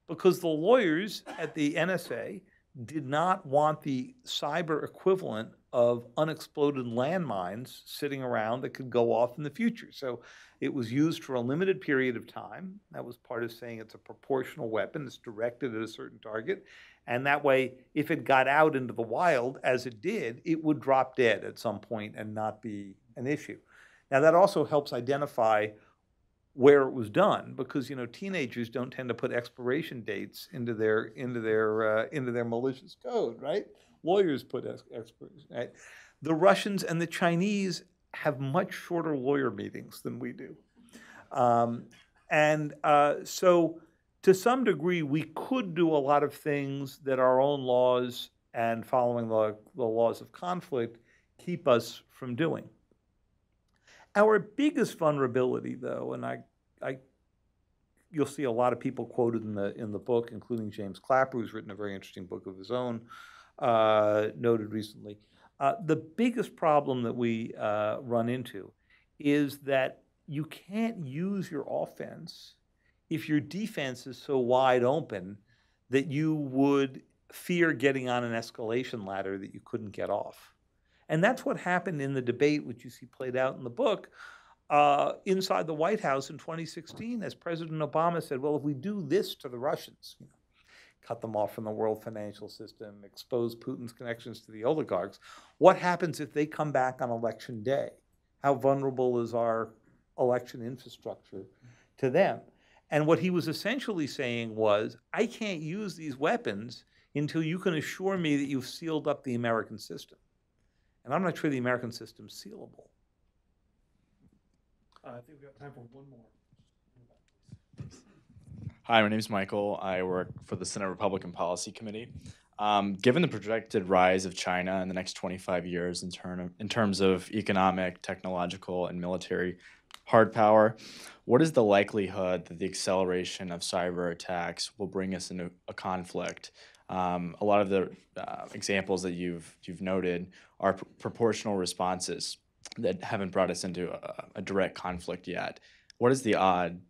Because the lawyers at the NSA did not want the cyber equivalent of unexploded landmines sitting around that could go off in the future. So it was used for a limited period of time. That was part of saying it's a proportional weapon. It's directed at a certain target. And that way, if it got out into the wild, as it did, it would drop dead at some point and not be an issue. Now, that also helps identify where it was done, because, you know, teenagers don't tend to put expiration dates into their malicious code, right? Lawyers put expiration, right? The Russians and the Chinese have much shorter lawyer meetings than we do, so to some degree we could do a lot of things that our own laws and following the laws of conflict keep us from doing. Our biggest vulnerability, though, and you'll see a lot of people quoted in the book, including James Clapper, who's written a very interesting book of his own, noted recently. The biggest problem that we run into is that you can't use your offense if your defense is so wide open that you would fear getting on an escalation ladder that you couldn't get off. And that's what happened in the debate, which you see played out in the book, inside the White House in 2016, as President Obama said, well, if we do this to the Russians, cut them off from the world financial system, expose Putin's connections to the oligarchs, what happens if they come back on election day? How vulnerable is our election infrastructure to them? And what he was essentially saying was, I can't use these weapons until you can assure me that you've sealed up the American system. And I'm not sure the American system's sealable. I think we've got time for one more. Hi, my name is Michael. I work for the Senate Republican Policy Committee. Given the projected rise of China in the next 25 years in terms of economic, technological, and military hard power, what is the likelihood that the acceleration of cyber attacks will bring us into a conflict? A lot of the examples that you've noted are proportional responses that haven't brought us into a direct conflict yet. What is the odd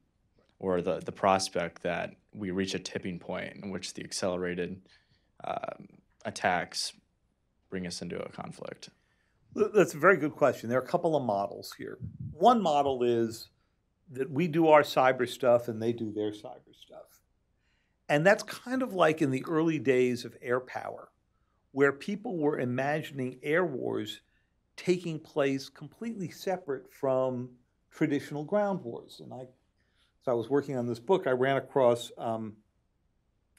or the prospect that we reach a tipping point in which the accelerated attacks bring us into a conflict? That's a very good question. There are a couple of models here. One model is that we do our cyber stuff and they do their cyber stuff. And that's kind of like in the early days of air power, where people were imagining air wars taking place completely separate from traditional ground wars. And so I was working on this book, I ran across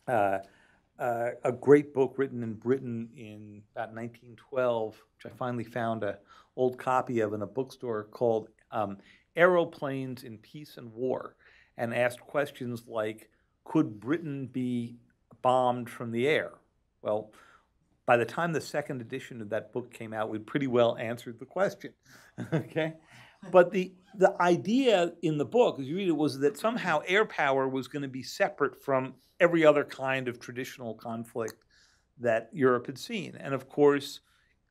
a great book written in Britain in about 1912, which I finally found an old copy of in a bookstore, called Aeroplanes in Peace and War, and asked questions like, could Britain be bombed from the air? Well, by the time the second edition of that book came out, we'd pretty well answered the question, okay? But the idea in the book, as you read it, was that somehow air power was going to be separate from every other kind of traditional conflict that Europe had seen. And of course,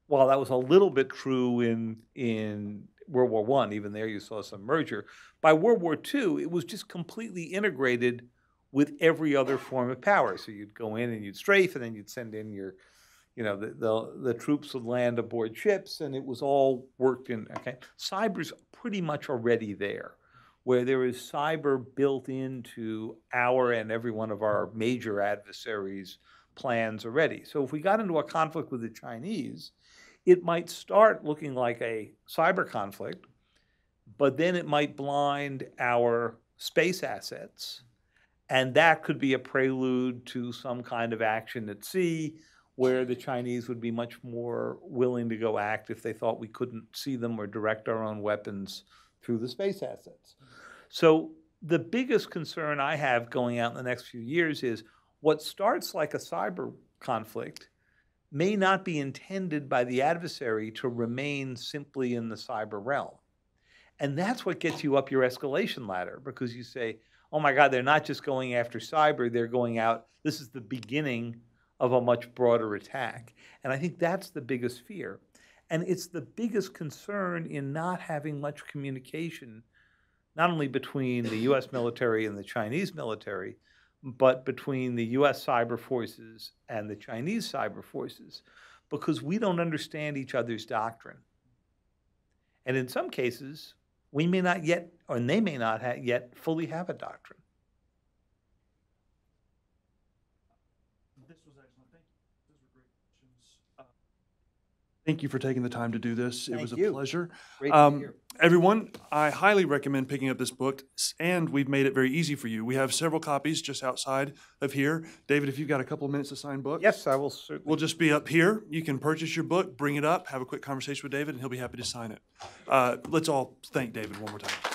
while that was a little bit true in World War I, even there you saw some merger, by World War II, it was just completely integrated with every other form of power. So you'd go in and you'd strafe, and then you'd send in your, the troops would land aboard ships, and it was all worked in, okay? Cyber's pretty much already there, where there is cyber built into our and every one of our major adversaries' plans already. So if we got into a conflict with the Chinese, it might start looking like a cyber conflict, but then it might blind our space assets, and that could be a prelude to some kind of action at sea, where the Chinese would be much more willing to go act if they thought we couldn't see them or direct our own weapons through the space assets. So the biggest concern I have going out in the next few years is what starts like a cyber conflict may not be intended by the adversary to remain simply in the cyber realm. And that's what gets you up your escalation ladder, because you say, oh my God, they're not just going after cyber, they're going out, this is the beginning of a much broader attack. And I think that's the biggest fear. And it's the biggest concern in not having much communication, not only between the US military and the Chinese military, but between the US cyber forces and the Chinese cyber forces, because we don't understand each other's doctrine. And in some cases, we may not yet, or they may not yet fully have a doctrine. This was excellent. Thank you. Those were great questions. Thank you for taking the time to do this. It was a pleasure. Great to be here. Everyone, I highly recommend picking up this book, and we've made it very easy for you. We have several copies just outside of here. David, if you've got a couple of minutes to sign books. Yes, I will certainly. We'll just be up here. You can purchase your book, bring it up, have a quick conversation with David, and he'll be happy to sign it. Let's all thank David one more time.